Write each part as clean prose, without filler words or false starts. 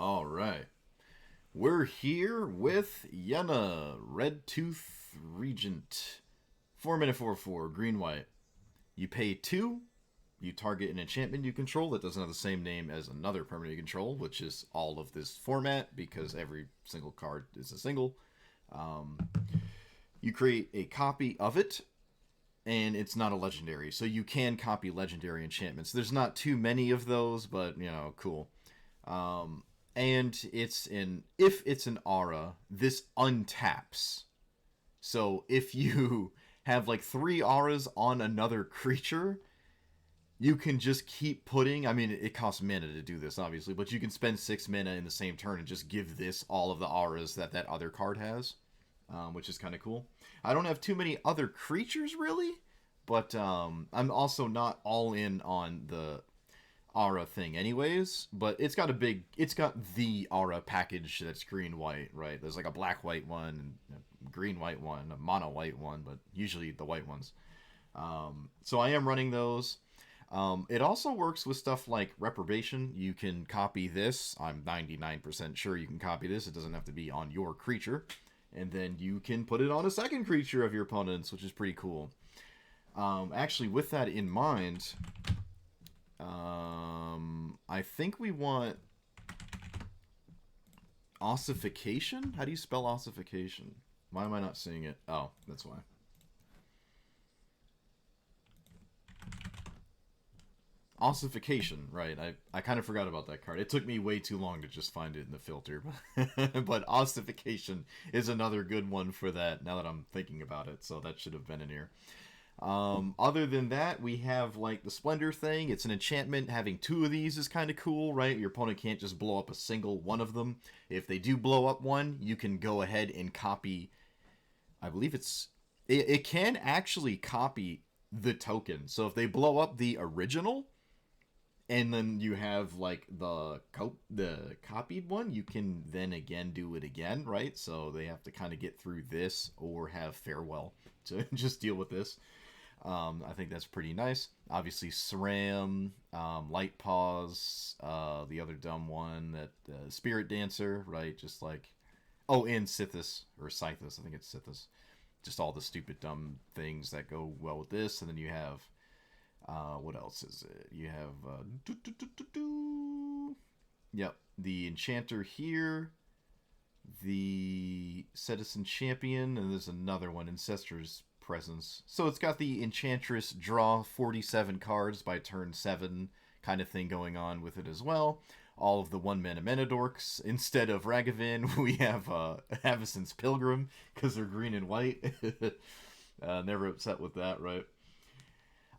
All right. We're here with Yenna, Redtooth Regent. 4 mana 4/4, green white. You pay 2, you target an enchantment you control that doesn't have the same name as another permanent you control, which is all of this format because every single card is a single. You create a copy of it, and it's not a legendary, so you can copy legendary enchantments. There's not too many of those, but, cool. And if it's an aura, this untaps. So if you have like 3 auras on another creature, you can just keep putting. I mean, it costs mana to do this, obviously, but you can spend 6 mana in the same turn and just give this all of the auras that other card has, which is kind of cool. I don't have too many other creatures really, but I'm also not all in on the aura thing anyways, but it's got the aura package that's green white, right? There's like a black white one and a green white one, a mono white one, but usually the white ones. So I am running those. It also works with stuff like reprobation. You can copy this. I'm 99% sure you can copy this. It doesn't have to be on your creature, and then you can put it on a second creature of your opponent's, which is pretty cool. Actually, with that in mind, I think we want ossification? How do you spell ossification? Why am I not seeing it? Oh, that's why. Ossification, right. I kind of forgot about that card. It took me way too long to just find it in the filter. But ossification is another good one for that, now that I'm thinking about it, so that should have been in here. Other than that, we have like the Splendor thing. It's an enchantment. Having 2 of these is kind of cool, right? Your opponent can't just blow up a single one of them. If they do blow up one, you can go ahead and copy. I believe it can actually copy the token. So if they blow up the original, and then you have like the copied one, you can then again do it again, right? So they have to kind of get through this or have farewell to just deal with this. I think that's pretty nice. Obviously, SRAM, Light Paws, the other dumb one, that Spirit Dancer, right? Just like, and Sithis, or Scythus, I think it's Sithis. Just all the stupid, dumb things that go well with this. And then you have, what else is it? You have, yep, the Enchanter here, the Citizen Champion, and there's another one, Ancestror's Presence. So it's got the Enchantress draw 47 cards by turn 7 kind of thing going on with it as well. All of the 1-mana Menadorks. Instead of Ragavan, we have Avacyn's Pilgrim, because they're green and white. Never upset with that, right?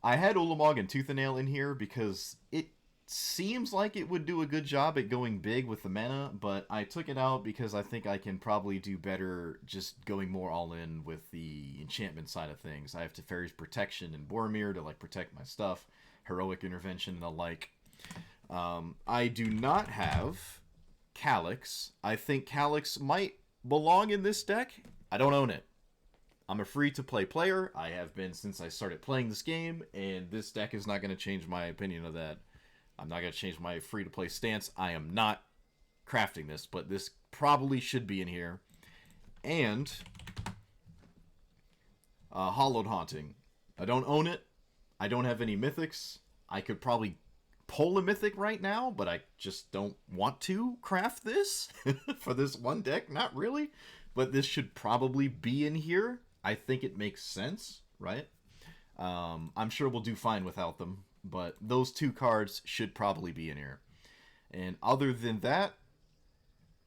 I had Ulamog and Tooth and Nail in here because it seems like it would do a good job at going big with the mana, but I took it out because I think I can probably do better just going more all in with the enchantment side of things. I have Teferi's Protection and Boromir to like protect my stuff, Heroic Intervention and the like. I do not have Calyx. I think Calyx might belong in this deck. I don't own it. I'm a free-to-play player. I have been since I started playing this game, and this deck is not going to change my opinion of that. I'm not going to change my free-to-play stance. I am not crafting this, but this probably should be in here. And Hollowed Haunting. I don't own it. I don't have any mythics. I could probably pull a mythic right now, but I just don't want to craft this for this one deck. Not really. But this should probably be in here. I think it makes sense, right? I'm sure we'll do fine without them. But those 2 cards should probably be in here. And other than that,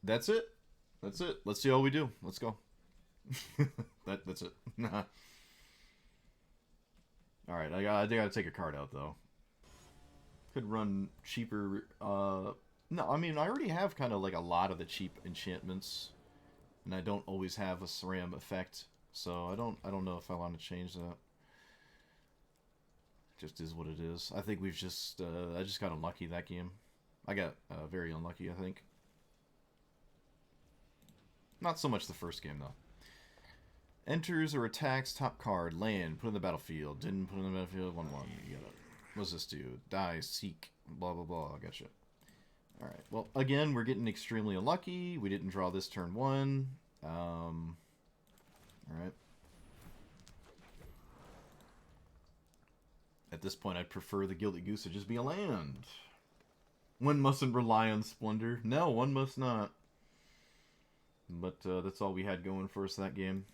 that's it. That's it. Let's see how we do. Let's go. That's it. Alright, I think I gotta take a card out, though. Could run cheaper. No, I mean, I already have kind of like a lot of the cheap enchantments. And I don't always have a SRAM effect. So I don't know if I want to change that. Just is what it is. I think I just got unlucky that game. I got very unlucky, I think. Not so much the first game, though. Enters or attacks top card, land, put in the battlefield. Didn't put in the battlefield, 1/1. You got it. What's this do? Die, seek, blah, blah, blah. I gotcha. Alright, well, again, we're getting extremely unlucky. We didn't draw this turn 1. Alright. At this point, I'd prefer the Gilded Goose to just be a land. One mustn't rely on Splendor. No, one must not. But that's all we had going for us that game.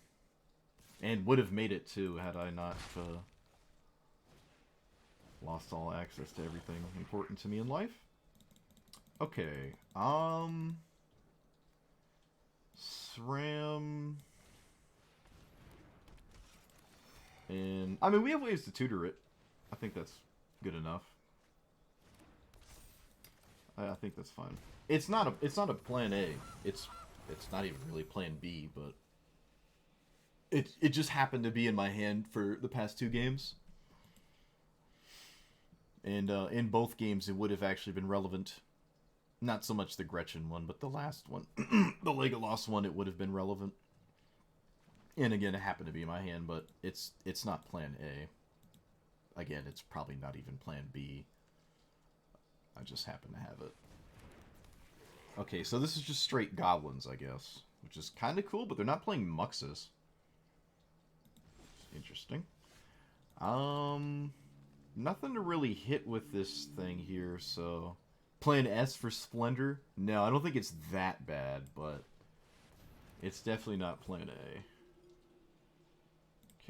And would have made it, too, had I not lost all access to everything important to me in life. Okay, SRAM... And, I mean, we have ways to tutor it. I think that's good enough. I think that's fine. It's not a plan A. It's not even really plan B, but it just happened to be in my hand for the past 2 games. And in both games it would have actually been relevant. Not so much the Gretchen one, but the last one. The Legolas one, it would have been relevant. And again, it happened to be in my hand, but it's not plan A. Again, it's probably not even plan B. I just happen to have it. Okay, so this is just straight goblins, I guess. Which is kind of cool, but they're not playing Muxus. Interesting. Nothing to really hit with this thing here, so... Plan S for Splendor? No, I don't think it's that bad, but... It's definitely not plan A.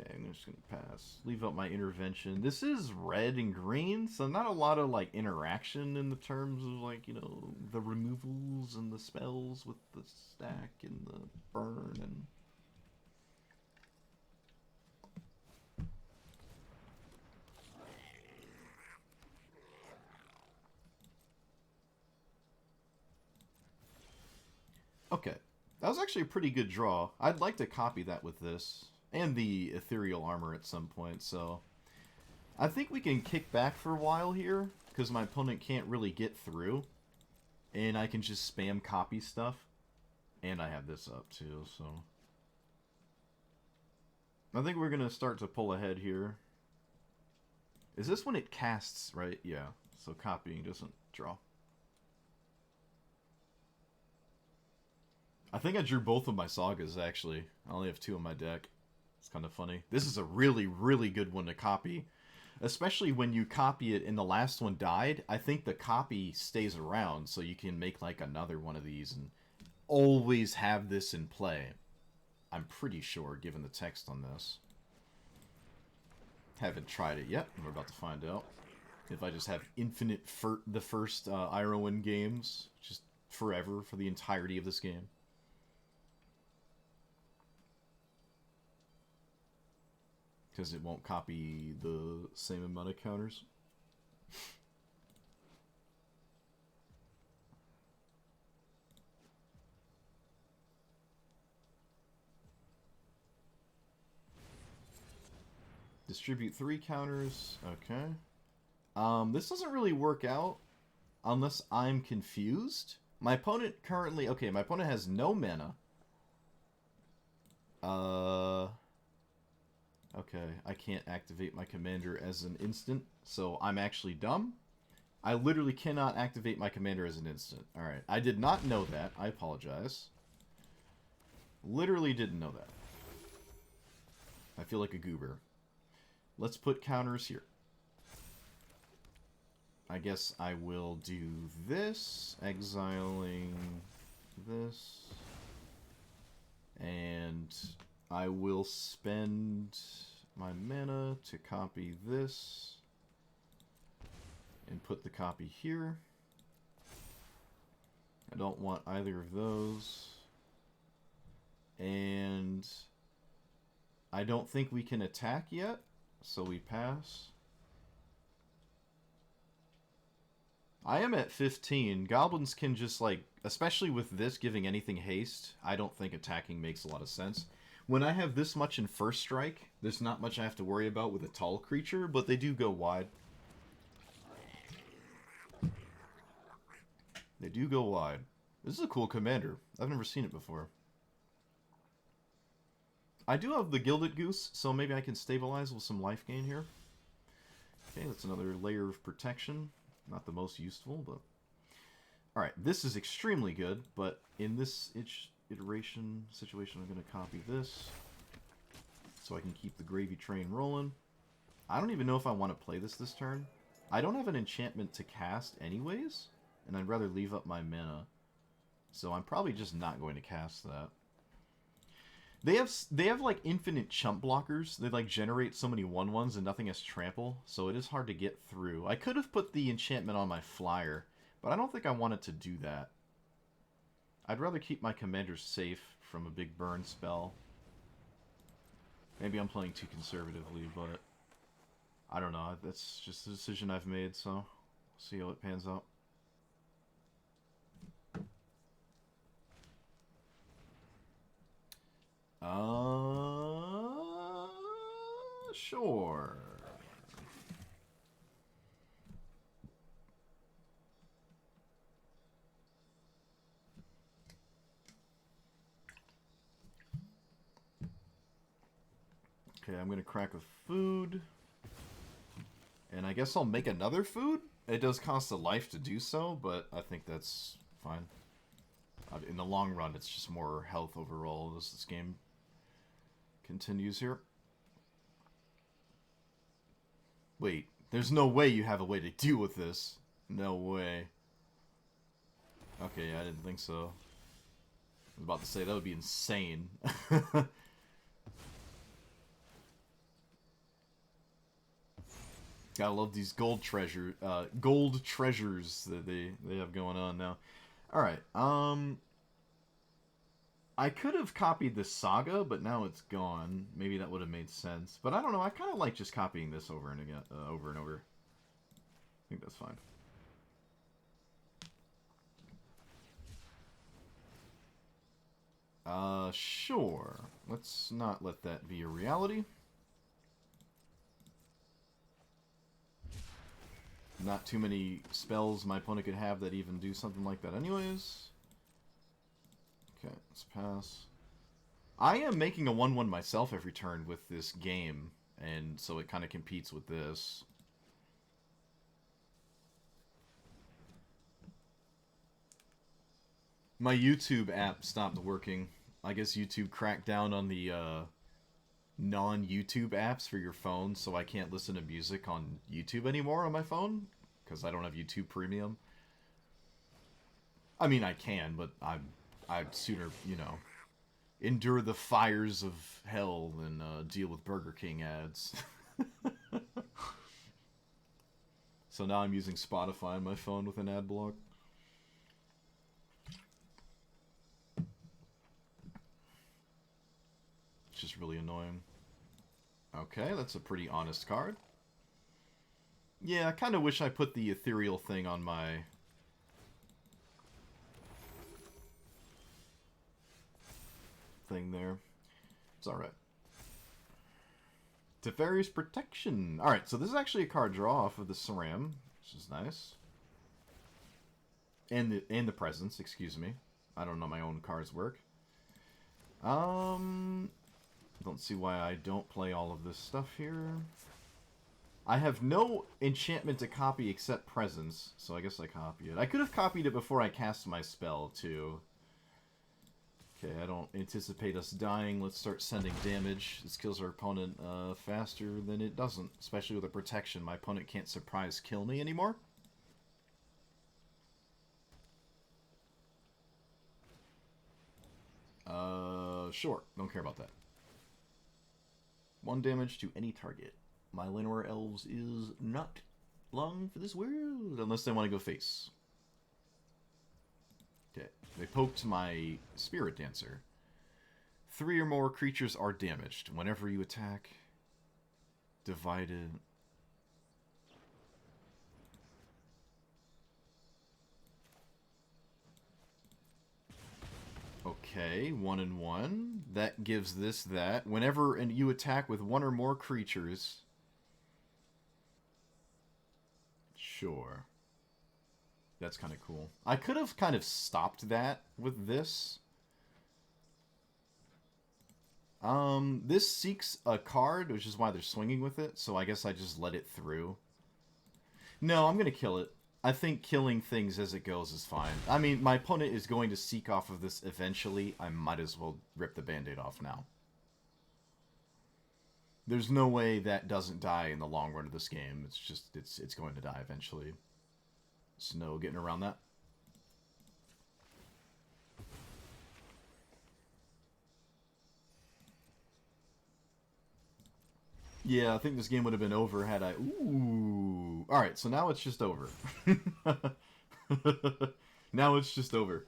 Okay, I'm just gonna pass. Leave out my intervention. This is red and green, so not a lot of, like, interaction in the terms of, like, you know, the removals and the spells with the stack and the burn and... Okay, that was actually a pretty good draw. I'd like to copy that with this. And the ethereal armor at some point, so... I think we can kick back for a while here, because my opponent can't really get through. And I can just spam copy stuff. And I have this up too, so... I think we're going to start to pull ahead here. Is this when it casts, right? Yeah, so copying doesn't draw. I think I drew both of my sagas, actually. I only have 2 in my deck. It's kind of funny. This is a really, really good one to copy. Especially when you copy it and the last one died. I think the copy stays around, so you can make like another one of these and always have this in play. I'm pretty sure, given the text on this. Haven't tried it yet. We're about to find out. If I just have infinite the first Irowan games, just forever for the entirety of this game. Because it won't copy the same amount of counters. Distribute 3 counters. Okay. This doesn't really work out unless I'm confused. My opponent currently... Okay, my opponent has no mana. Okay, I can't activate my commander as an instant, so I'm actually dumb. I literally cannot activate my commander as an instant. Alright, I did not know that. I apologize. Literally didn't know that. I feel like a goober. Let's put counters here. I guess I will do this, exiling this, and I will spend my mana to copy this and put the copy here. I don't want either of those. And I don't think we can attack yet, so we pass. I am at 15. Goblins can just, like, especially with this giving anything haste, I don't think attacking makes a lot of sense. When I have this much in first strike, there's not much I have to worry about with a tall creature, but they do go wide. They do go wide. This is a cool commander. I've never seen it before. I do have the Gilded Goose, so maybe I can stabilize with some life gain here. Okay, that's another layer of protection. Not the most useful, but... Alright, this is extremely good, but in this iteration situation, I'm going to copy this so I can keep the gravy train rolling. I don't even know if I want to play this turn. I don't have an enchantment to cast anyways, and I'd rather leave up my mana. So I'm probably just not going to cast that. They have like infinite chump blockers. They like generate so many 1/1s and nothing has trample, so it is hard to get through. I could have put the enchantment on my flyer, but I don't think I wanted to do that. I'd rather keep my commanders safe from a big burn spell. Maybe I'm playing too conservatively, but I don't know. That's just the decision I've made, so we'll see how it pans out. Sure. Okay, I'm gonna crack a food. And I guess I'll make another food? It does cost a life to do so, but I think that's fine. In the long run, it's just more health overall as this game continues here. Wait, there's no way you have a way to deal with this. No way. Okay, I didn't think so. I was about to say, that would be insane. Gotta love these gold treasures that they have going on now. Alright, I could have copied the Saga, but now it's gone. Maybe that would have made sense. But I don't know, I kind of like just copying this over and again, over and over. I think that's fine. Sure. Let's not let that be a reality. Not too many spells my opponent could have that even do something like that anyways. Okay, let's pass. I am making a 1/1 myself every turn with this game, and so it kind of competes with this. My YouTube app stopped working. I guess YouTube cracked down on the non-YouTube apps for your phone, so I can't listen to music on YouTube anymore on my phone, because I don't have YouTube Premium. I mean, I can, but I'd sooner, you know, endure the fires of hell than deal with Burger King ads. So now I'm using Spotify on my phone with an ad block. It's just really annoying. Okay, that's a pretty honest card. Yeah, I kind of wish I put the ethereal thing on my... thing there. It's alright. Teferi's Protection. Alright, so this is actually a card draw off of the Saram, which is nice. And the Presence, excuse me. I don't know my own cards work. Don't see why I don't play all of this stuff here. I have no enchantment to copy except Presence, so I guess I copy it. I could have copied it before I cast my spell, too. Okay, I don't anticipate us dying. Let's start sending damage. This kills our opponent faster than it doesn't, especially with a protection. My opponent can't surprise kill me anymore. Sure. Don't care about that. 1 damage to any target. My Llanowar Elves is not long for this world, unless they want to go face. Okay, they poked my Spirit Dancer. 3 or more creatures are damaged. Whenever you attack, divided... Okay, 1 and 1. That gives this that. Whenever you attack with 1 or more creatures... Sure. That's kind of cool. I could have kind of stopped that with this. This seeks a card, which is why they're swinging with it, so I guess I just let it through. No, I'm going to kill it. I think killing things as it goes is fine. I mean, my opponent is going to seek off of this eventually. I might as well rip the band-aid off now. There's no way that doesn't die in the long run of this game. It's just, it's going to die eventually. There's no getting around that. Yeah, I think this game would have been over had I... Ooh. Alright, so now it's just over. Now it's just over.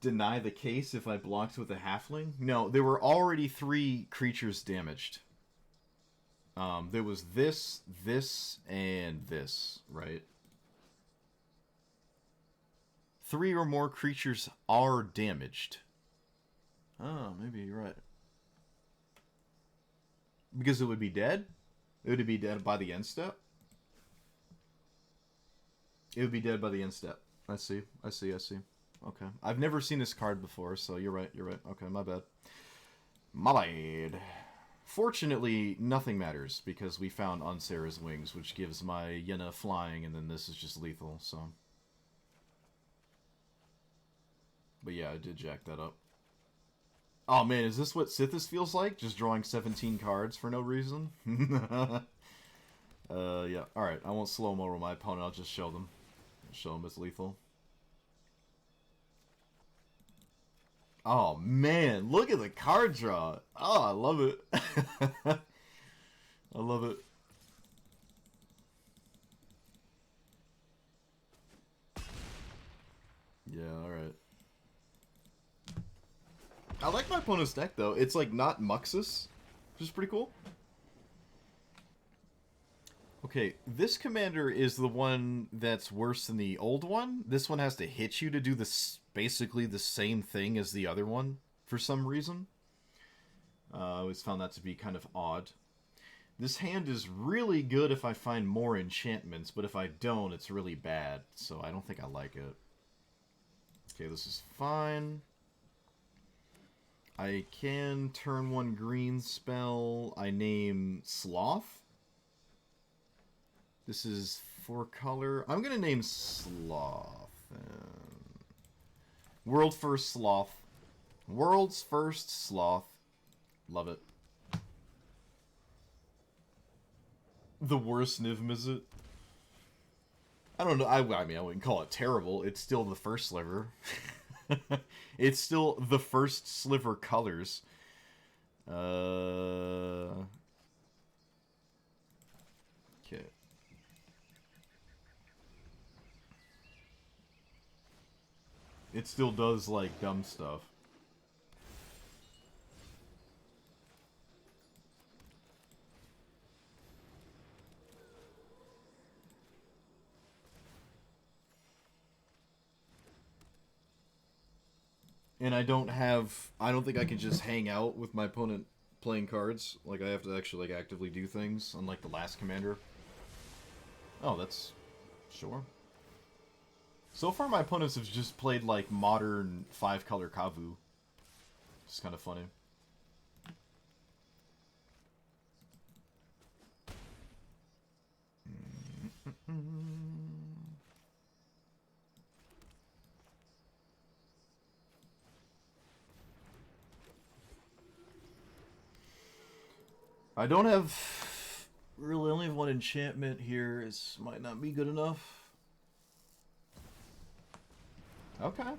Deny the case if I blocked with a halfling? No, there were already 3 creatures damaged. There was this, and this, right? 3 or more creatures are damaged. Oh, maybe you're right. Because it would be dead? It would be dead by the end step? It would be dead by the end step. I see. Okay. I've never seen this card before, so you're right. Okay, my bad. My bad. Fortunately, nothing matters, because we found Unsera's Wings, which gives my Yenna flying, and then this is just lethal, so... But yeah, I did jack that up. Oh man, is this what Sithis feels like? Just drawing 17 cards for no reason? Yeah. Alright, I won't slow-mo my opponent, I'll just show them. Show them it's lethal. Oh man, look at the card draw! Oh, I love it. I love it. Yeah, alright. I like my opponent's deck, though. It's, like, not Muxus, which is pretty cool. Okay, this commander is the one that's worse than the old one. This one has to hit you to do this, basically the same thing as the other one, for some reason. I always found that to be kind of odd. This hand is really good if I find more enchantments, but if I don't, it's really bad, so I don't think I like it. Okay, this is fine. I can turn 1 green spell. I name Sloth. This is 4 color. I'm going to name Sloth. World first Sloth. World's first Sloth. Love it. The worst Niv, is it? I don't know. I mean, I wouldn't call it terrible. It's still the first sliver. It's still the first sliver colors. Okay. It still does, like, dumb stuff. And I don't think I can just hang out with my opponent playing cards. Like, I have to actually, like, actively do things, unlike the last commander. Oh, that's... sure. So far, my opponents have just played, like, modern 5-color Kavu. It's kind of funny. I don't have... really only have 1 enchantment here. This might not be good enough. Okay.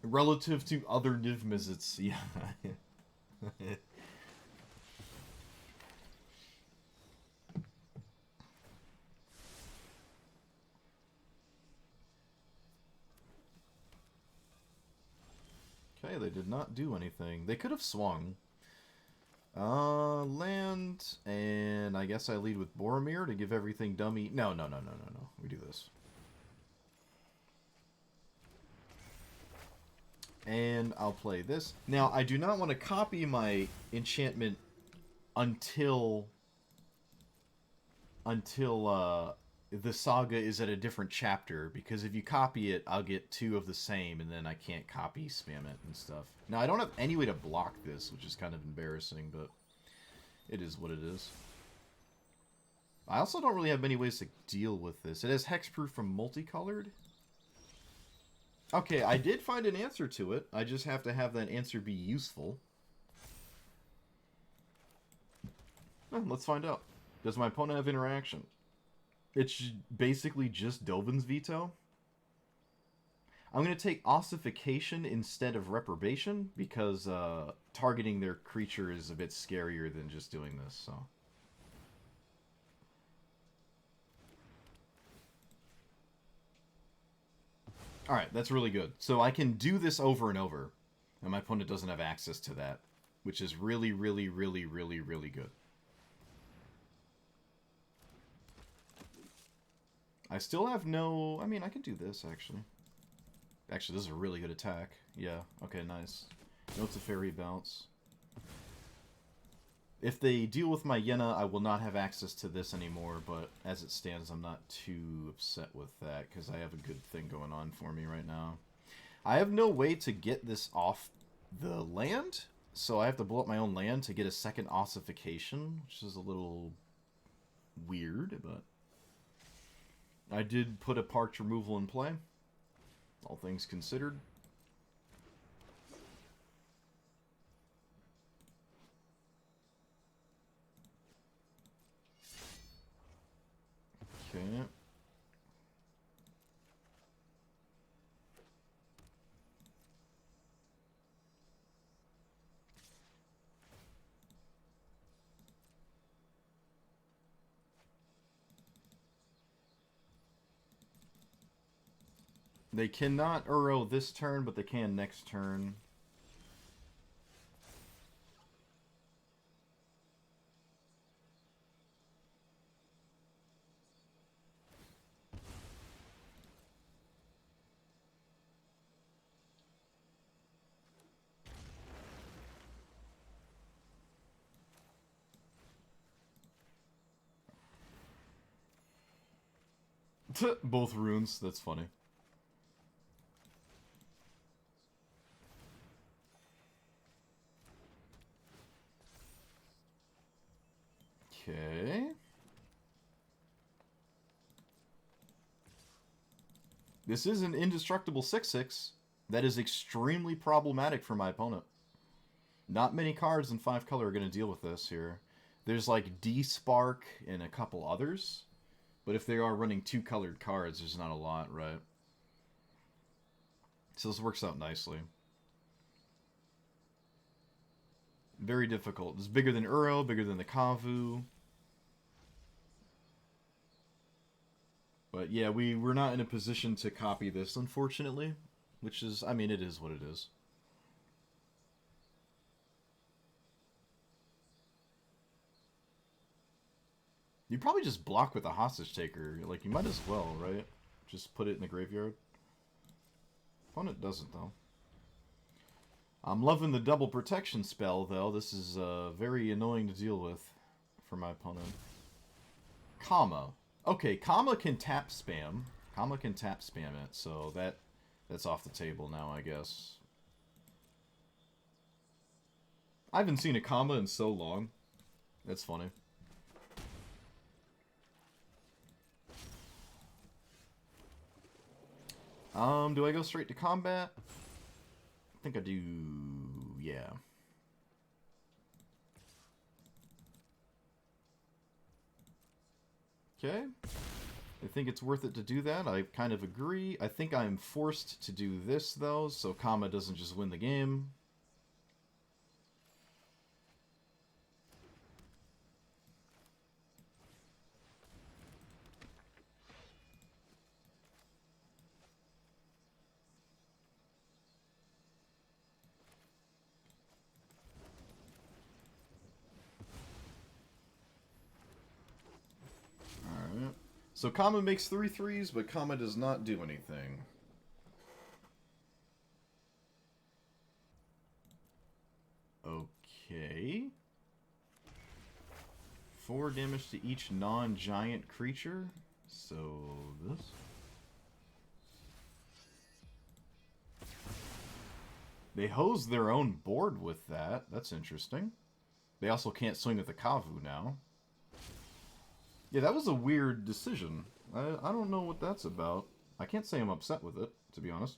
Relative to other Niv Mizzets, yeah. Okay, they did not do anything. They could have swung. Land, and I guess I lead with Boromir to give everything dummy. No. We do this. And I'll play this. Now, I do not want to copy my enchantment until the saga is at a different chapter, because if you copy it, I'll get 2 of the same, and then I can't copy spam it and stuff. Now, I don't have any way to block this, which is kind of embarrassing, but it is what it is. I also don't really have many ways to deal with this. It has hexproof from multicolored. Okay, I did find an answer to it. I just have to have that answer be useful. Let's find out. Does my opponent have interaction? It's basically just Dovin's veto. I'm going to take ossification instead of reprobation because targeting their creature is a bit scarier than just doing this, so... Alright, that's really good. So I can do this over and over, and my opponent doesn't have access to that, which is really, really, really, really, really good. I still have no... I mean, I can do this, actually. Actually, this is a really good attack. Yeah, okay, nice. Notes of Fairy Bounce. If they deal with my Yenna, I will not have access to this anymore, but as it stands, I'm not too upset with that, because I have a good thing going on for me right now. I have no way to get this off the land, so I have to blow up my own land to get a second ossification, which is a little weird, but... I did put a parch removal in play, all things considered. Okay. They cannot Uro this turn, but they can next turn. Both runes, that's funny. Okay. This is an indestructible 6/6. That is extremely problematic for my opponent. Not many cards in 5 color are going to deal with this here. There's like D-Spark and a couple others. But if they are running 2 colored cards, there's not a lot, right? So this works out nicely. Very difficult. It's bigger than Uro, bigger than the Kavu. But yeah, we're not in a position to copy this, unfortunately. Which is, I mean, it is what it is. You probably just block with a hostage taker. Like, you might as well, right? Just put it in the graveyard. Opponent doesn't, though. I'm loving the double protection spell, though. This is very annoying to deal with for my opponent. Comma. Okay, Comma can tap spam. Comma can tap spam it, so that's off the table now, I guess. I haven't seen a Comma in so long. That's funny. Do I go straight to combat? I think I do, yeah. Okay. I think it's worth it to do that. I kind of agree. I think I'm forced to do this, though, so Kama doesn't just win the game. So Kama makes 3 threes, but Kama does not do anything. Okay. 4 damage to each non-giant creature. So this. They hose their own board with that. That's interesting. They also can't swing with the Kavu now. Yeah, that was a weird decision. I don't know what that's about. I can't say I'm upset with it, to be honest.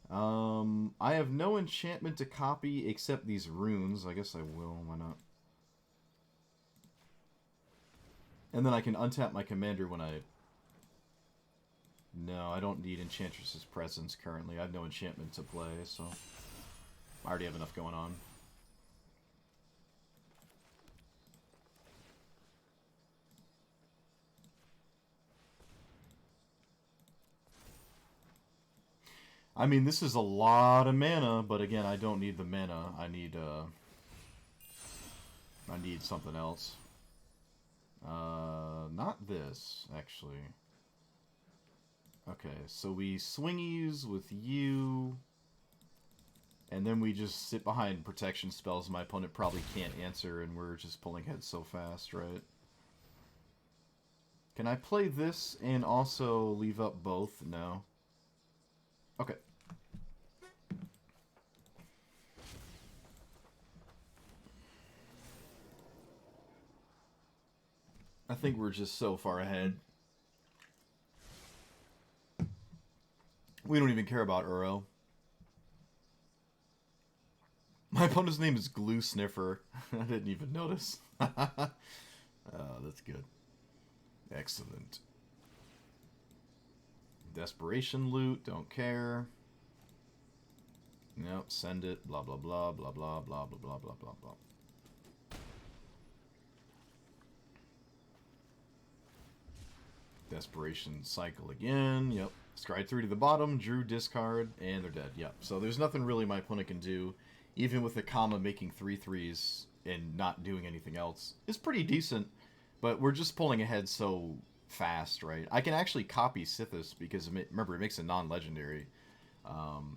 I have no enchantment to copy except these runes. I guess I will. Why not? And then I can untap my commander when I... No, I don't need Enchantress's presence currently. I have no enchantment to play, so... I already have enough going on. I mean, this is a lot of mana, but again, I don't need the mana. I need something else. Not this, actually. Okay, so we swingies with you, and then we just sit behind protection spells my opponent probably can't answer, and we're just pulling heads so fast, right? Can I play this and also leave up both? No. Okay. I think we're just so far ahead. We don't even care about Uro. My opponent's name is Glue Sniffer. I didn't even notice. Oh, that's good. Excellent. Desperation loot, don't care. Nope, send it, blah blah blah, blah blah blah blah blah blah blah blah. Desperation cycle again, yep. Stride 3 to the bottom, drew, discard, and they're dead, yep. So there's nothing really my opponent can do, even with the comma making 3/3s and not doing anything else. It's pretty decent, but we're just pulling ahead so fast, right? I can actually copy Sithis because, remember, it makes a non-legendary.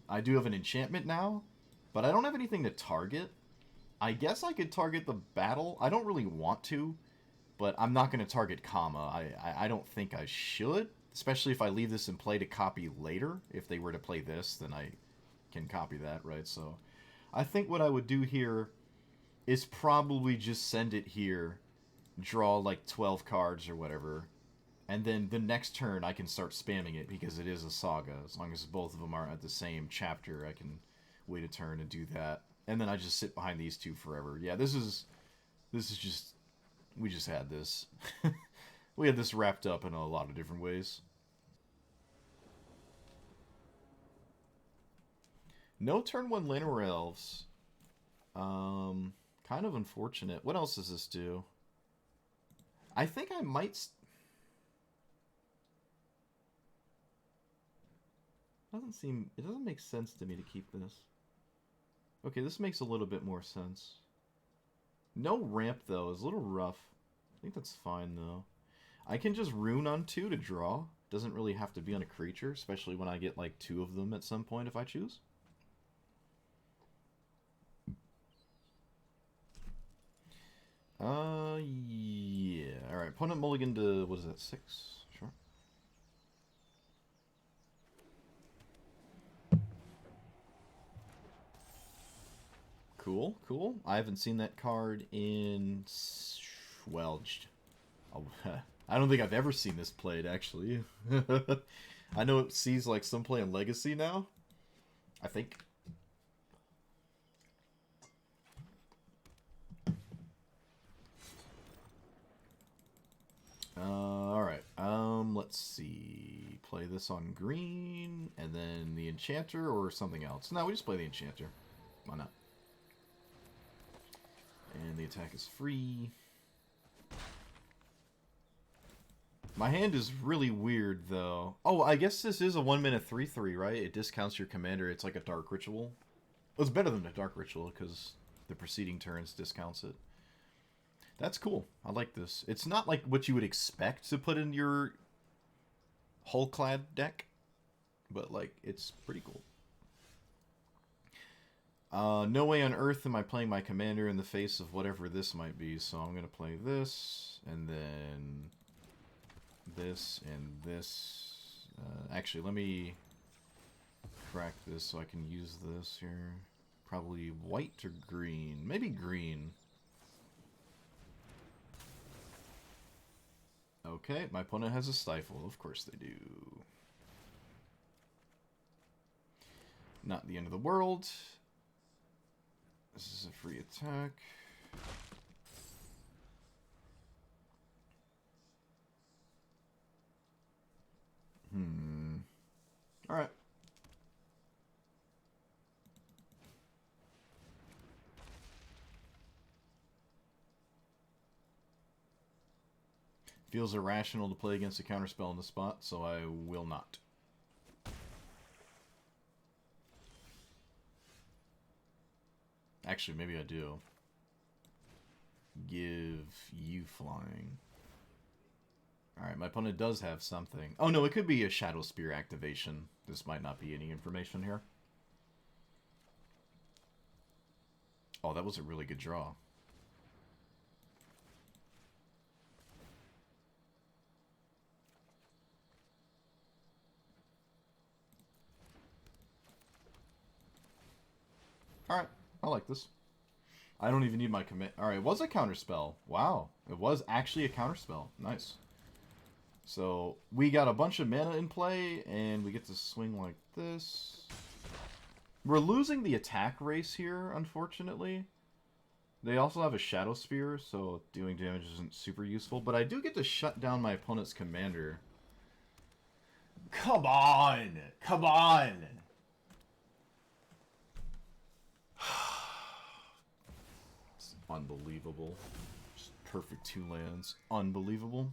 I do have an enchantment now, but I don't have anything to target. I guess I could target the battle. I don't really want to, but I'm not going to target comma. I don't think I should, especially if I leave this in play to copy later. If they were to play this, then I can copy that, right? So I think what I would do here is probably just send it here, draw like 12 cards or whatever, and then the next turn I can start spamming it because it is a saga. As long as both of them are at the same chapter, I can wait a turn and do that. And then I just sit behind these two forever. Yeah, this is just... We just had this. We had this wrapped up in a lot of different ways. No turn 1 Llanowar Elves. Kind of unfortunate. What else does this do? I think I might... It doesn't make sense to me to keep this. Okay, this makes a little bit more sense. No ramp, though, is a little rough. I think that's fine, though. I can just rune on 2 to draw. Doesn't really have to be on a creature, especially when I get, like, 2 of them at some point if I choose. Yeah. Alright, opponent mulligan to, what is that, 6? Sure. Cool, cool. I haven't seen that card in... Well, I don't think I've ever seen this played, actually. I know it sees, like, some play in Legacy now. I think. Alright. Let's see. Play this on green, and then the Enchanter, or something else. No, we just play the Enchanter. Why not? And the attack is free. My hand is really weird, though. Oh, I guess this is a 1-mana 3/3, right? It discounts your commander. It's like a Dark Ritual. Well, it's better than a Dark Ritual, because the preceding turns discounts it. That's cool. I like this. It's not like what you would expect to put in your Hullclad deck, but, like, it's pretty cool. No way on earth am I playing my commander in the face of whatever this might be, so I'm going to play this, and then this, and this. Actually, let me crack this so I can use this here. Probably white or green. Maybe green. Okay, my opponent has a Stifle. Of course they do. Not the end of the world. This is a free attack. Alright. Feels irrational to play against a counterspell in the spot, so I will not. Actually, maybe I do. Give you flying. Alright, my opponent does have something. Oh no, it could be a Shadow Spear activation. This might not be any information here. Oh, that was a really good draw. Alright, I like this. I don't even need my commit. Alright, it was a counterspell. Wow, it was actually a counterspell. Nice. So, we got a bunch of mana in play, and we get to swing like this. We're losing the attack race here, unfortunately. They also have a Shadow Spear, so doing damage isn't super useful. But I do get to shut down my opponent's commander. Come on! Come on! It's unbelievable. Just perfect 2 lands. Unbelievable.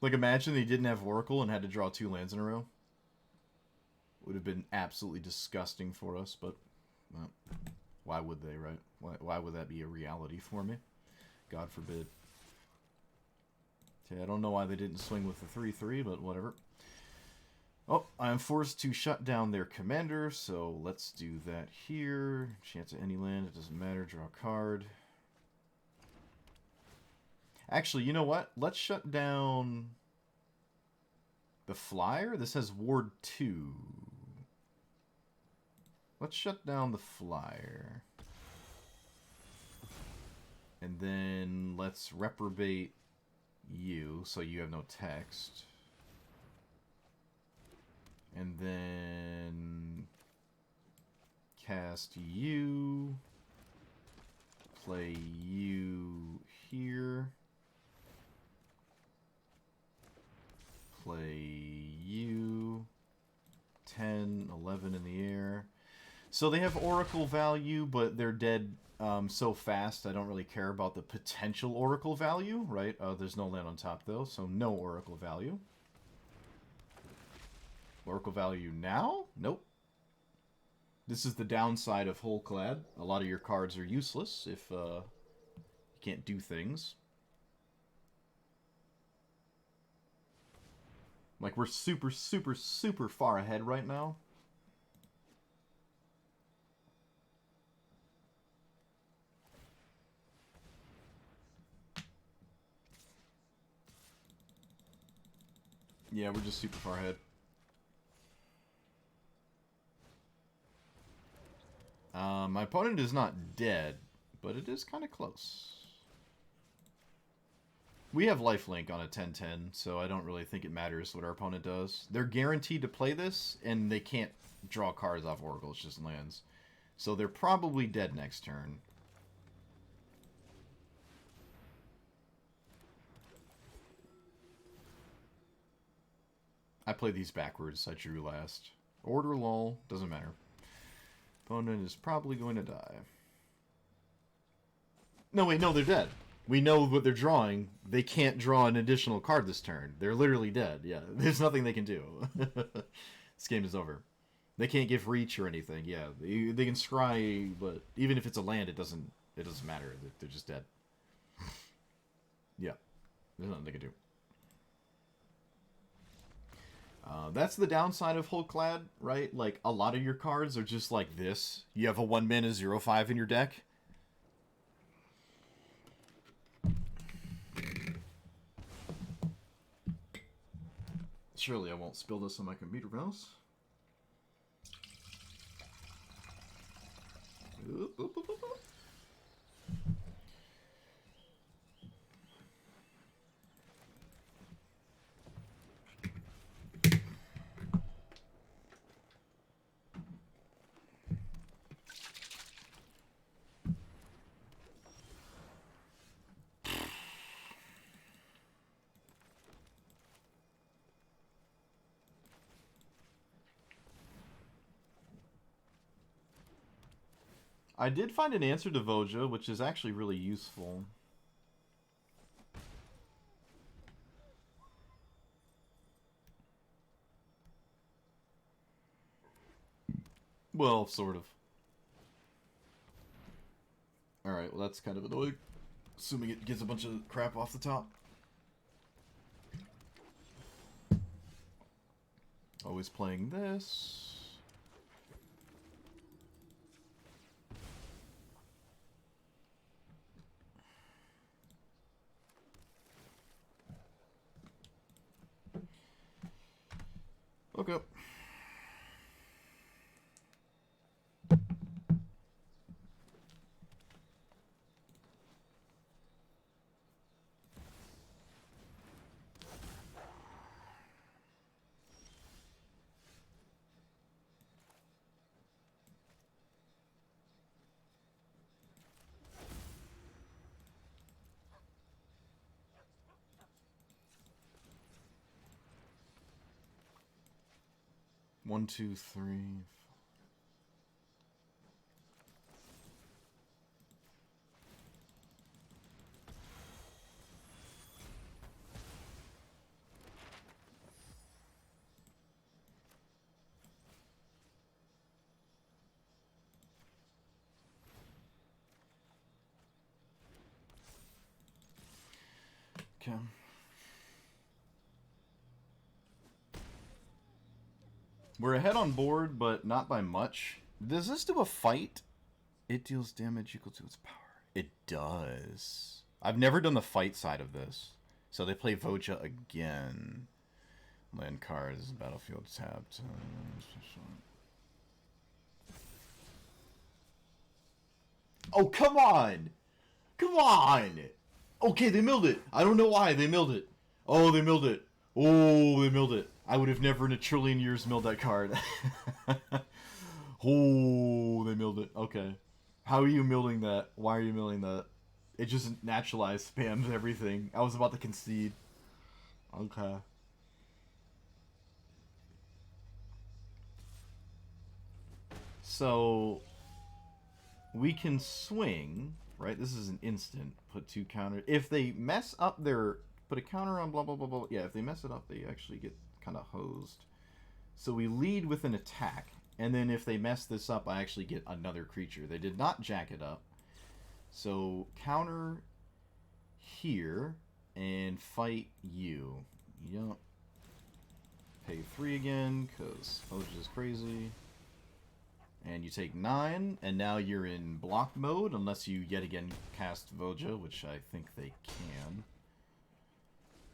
Like, imagine they didn't have Oracle and had to draw 2 lands in a row. Would have been absolutely disgusting for us, but well, why would they, right? Why would that be a reality for me? God forbid. Okay, I don't know why they didn't swing with the 3/3, but whatever. Oh, I'm forced to shut down their commander, so let's do that here. Chance at any land, it doesn't matter. Draw a card. Actually, you know what? Let's shut down the flyer. This has Ward 2. Let's shut down the flyer. And then let's reprobate you, so you have no text. And then cast you. Play you here. Play you. 10, 11 in the air. So they have Oracle value, but they're dead so fast, I don't really care about the potential Oracle value, right? There's no land on top, though, so no Oracle value. Oracle value now? Nope. This is the downside of Whole Clad. A lot of your cards are useless if you can't do things. Like, we're super, super, super far ahead right now. Yeah, we're just super far ahead. My opponent is not dead, but it is kind of close. We have lifelink on a 10/10, so I don't really think it matters what our opponent does. They're guaranteed to play this, and they can't draw cards off Oracle, it's just lands. So they're probably dead next turn. I play these backwards, I drew last. Order lol, doesn't matter. Opponent is probably going to die. No, wait, no, they're dead. We know what they're drawing. They can't draw an additional card this turn. They're literally dead. Yeah, there's nothing they can do. This game is over. They can't give reach or anything. Yeah, they can scry, but even if it's a land, it doesn't matter. They're just dead. Yeah, there's nothing they can do. That's the downside of Whole Clad, right? Like, a lot of your cards are just like this. You have a 1-mana 0/5 in your deck. Surely I won't spill this on my computer mouse. I did find an answer to Voja, which is actually really useful. Well, sort of. Alright, well that's kind of annoying. Assuming it gets a bunch of crap off the top. Always playing this. Okay. One, two, three. Okay. We're ahead on board, but not by much. Does this do a fight? It deals damage equal to its power. It does. I've never done the fight side of this. So they play Voja again. Land cards, battlefield tapped. Oh, come on! Come on! Okay, they milled it. I don't know why they milled it. Oh, they milled it. Oh, they milled it. I would have never in a trillion years milled that card. Oh, they milled it. Okay. How are you milling that? Why are you milling that? It just naturalized spams everything. I was about to concede. Okay. So we can swing, right? This is an instant. Put 2 counter. If they mess up their... Put a counter on blah, blah, blah, blah. Yeah, if they mess it up, they actually get kind of hosed. So we lead with an attack. And then if they mess this up, I actually get another creature. They did not jack it up. So counter here and fight you. Yup. Pay 3 again, because Hoja is crazy. And you take 9, and now you're in block mode, unless you yet again cast Voja, which I think they can.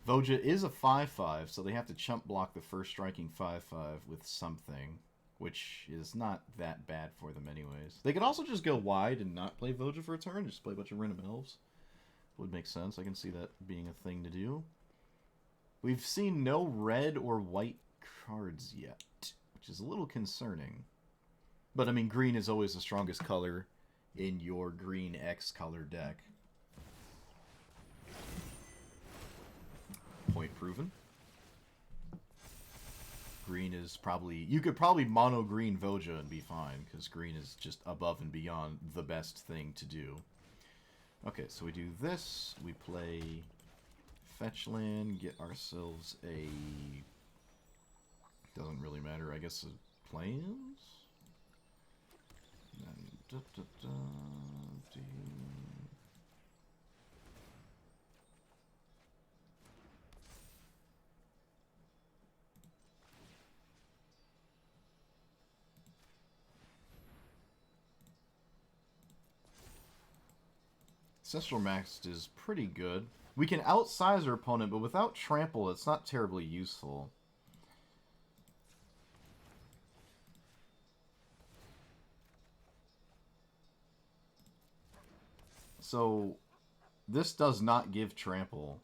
Voja is a 5/5, so they have to chump block the first striking 5/5 with something, which is not that bad for them anyways. They could also just go wide and not play Voja for a turn, just play a bunch of random elves. Would make sense. I can see that being a thing to do. We've seen no red or white cards yet, which is a little concerning. But, I mean, green is always the strongest color in your green X color deck. Point proven. Green is probably... You could probably mono green Voja and be fine, because green is just above and beyond the best thing to do. Okay, so we do this. We play fetch land, get ourselves a... Doesn't really matter, I guess, plains? And Ancestral Maxed is pretty good. We can outsize our opponent, but without Trample, it's not terribly useful. So, this does not give Trample.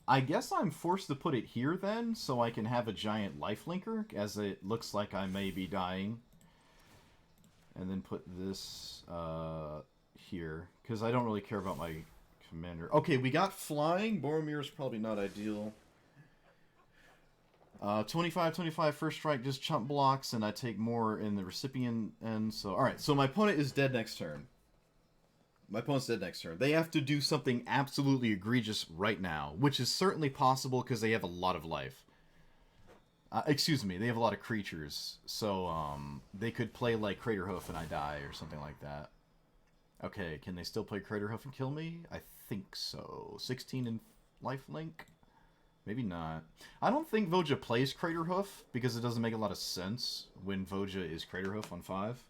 I guess I'm forced to put it here then, so I can have a giant lifelinker, as it looks like I may be dying. And then put this here, because I don't really care about my commander. Okay, we got flying. Boromir's probably not ideal. 25, 25 first strike, just chump blocks, and I take more in the recipient end. So, alright, so my opponent is dead next turn. My opponent's dead next turn. They have to do something absolutely egregious right now, which is certainly possible because they have a lot of life. Excuse me, they have a lot of creatures. So, they could play like Craterhoof and I die or something like that. Okay, can they still play Craterhoof and kill me? I think so. 16 in lifelink? Maybe not. I don't think Voja plays Craterhoof because it doesn't make a lot of sense when Voja is Craterhoof on 5.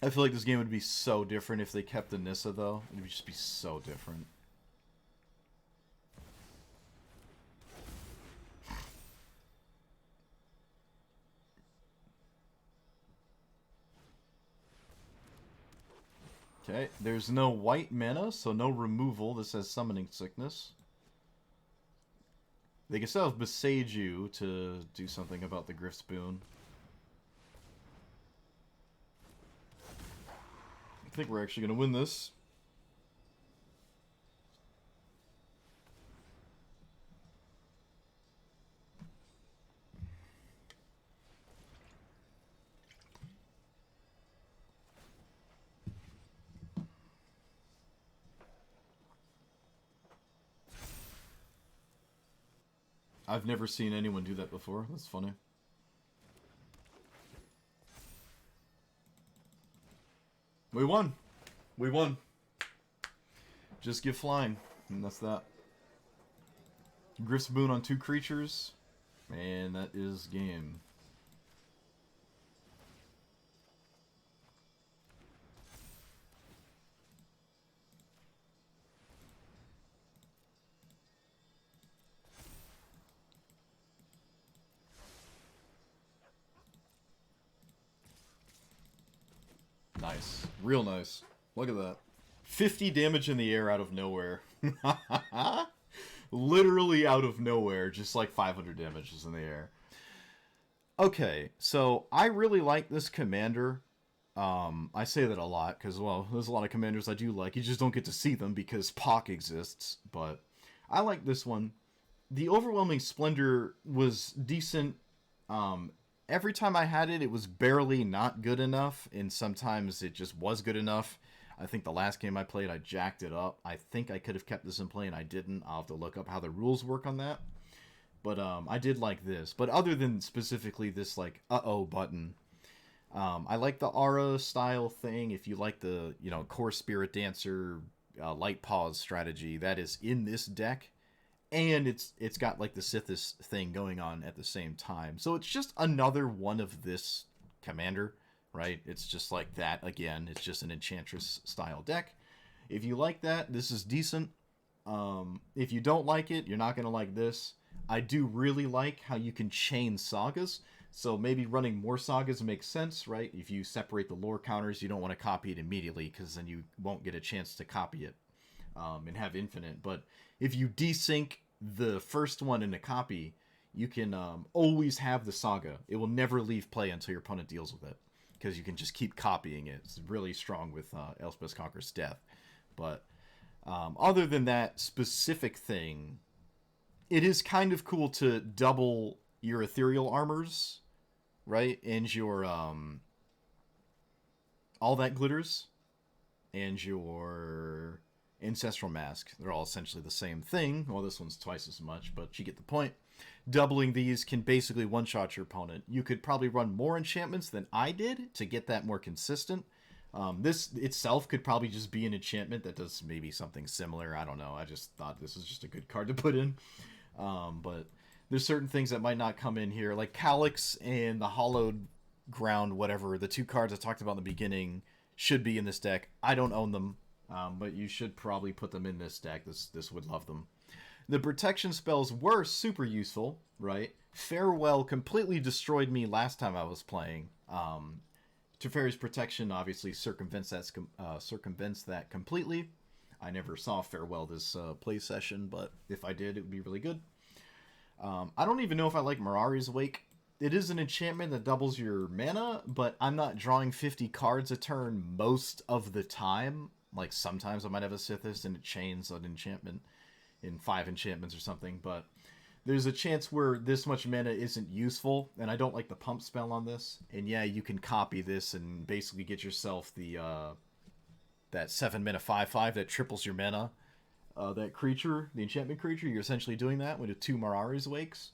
I feel like this game would be so different if they kept the Nissa, though. It would just be so different. Okay, there's no white mana, so no removal. This has Summoning Sickness. They can still have Besage You to do something about the Griff's Boon. I think we're actually going to win this. I've never seen anyone do that before. That's funny. We won. We won. Just give flying. And that's that. Griff's Boon on 2 creatures. And that is game. Nice. Real nice. Look at that. 50 damage in the air out of nowhere. Literally out of nowhere. Just like 500 damage is in the air. Okay, so I really like this commander. I say that a lot because, well, there's a lot of commanders I do like. You just don't get to see them because POC exists. But I like this one. The Overwhelming Splendor was decent. Every time I had it, it was barely not good enough, and sometimes it just was good enough. I think the last game I played, I jacked it up. I think I could have kept this in play, and I didn't. I'll have to look up how the rules work on that. But I did like this. But other than specifically this, like, uh-oh button, I like the aura style thing. If you like the, Core Spirit Dancer, Light Pause strategy, that is in this deck. And it's got like the Sithis thing going on at the same time. So it's just another one of this commander, right? It's just like that again. It's just an Enchantress style deck. If you like that, this is decent. If you don't like it, you're not going to like this. I do really like how you can chain sagas. So maybe running more sagas makes sense, right? If you separate the lore counters, you don't want to copy it immediately because then you won't get a chance to copy it and have infinite. But if you desync the first one in a copy, you can always have the saga. It will never leave play until your opponent deals with it because you can just keep copying it. It's really strong with Elspeth Conquer's Death. But other than that specific thing, it is kind of cool to double your ethereal armors, right? And your all that glitters and your Ancestral Mask. They're all essentially the same thing. Well, this one's twice as much, but you get the point. Doubling these can basically one-shot your opponent. You could probably run more enchantments than I did to get that more consistent. This itself could probably just be an enchantment that does maybe something similar. I don't know. I just thought this was just a good card to put in. But there's certain things that might not come in here, like Calyx and the Hollowed Ground, whatever. The 2 cards I talked about in the beginning should be in this deck. I don't own them. But you should probably put them in this deck. This would love them. The protection spells were super useful, right? Farewell completely destroyed me last time I was playing. Teferi's Protection obviously circumvents that completely. I never saw Farewell this play session, but if I did, it would be really good. I don't even know if I like Mirari's Wake. It is an enchantment that doubles your mana, but I'm not drawing 50 cards a turn most of the time. Like, sometimes I might have a Sithis and it chains an enchantment. in 5 enchantments or something, but there's a chance where this much mana isn't useful, and I don't like the pump spell on this. And yeah, you can copy this and basically get yourself the that 7 mana 5/5 that triples your mana. That creature, the enchantment creature, you're essentially doing that with 2 Mirari's Wakes.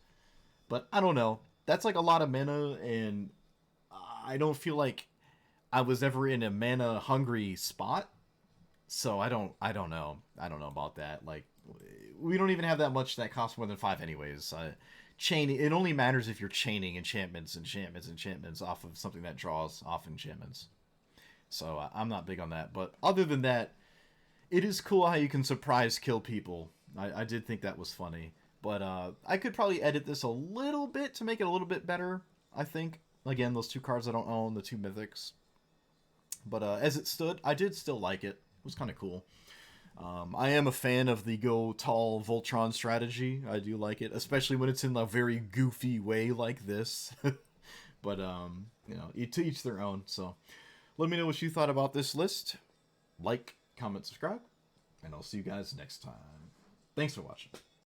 But I don't know. That's like a lot of mana, and I don't feel like I was ever in a mana hungry spot. So I don't know. I don't know about that. Like, we don't even have that much that costs more than 5 anyways. Chaining, it only matters if you're chaining enchantments off of something that draws off enchantments. So I'm not big on that. But other than that, it is cool how you can surprise kill people. I did think that was funny. But I could probably edit this a little bit to make it a little bit better, I think. Again, those 2 cards I don't own, the 2 mythics. But as it stood, I did still like it. It was kind of cool. I am a fan of the go tall Voltron strategy. I do like it, especially when it's in a very goofy way like this. But, you know, to each their own. So let me know what you thought about this list. Like, comment, subscribe, and I'll see you guys next time. Thanks for watching.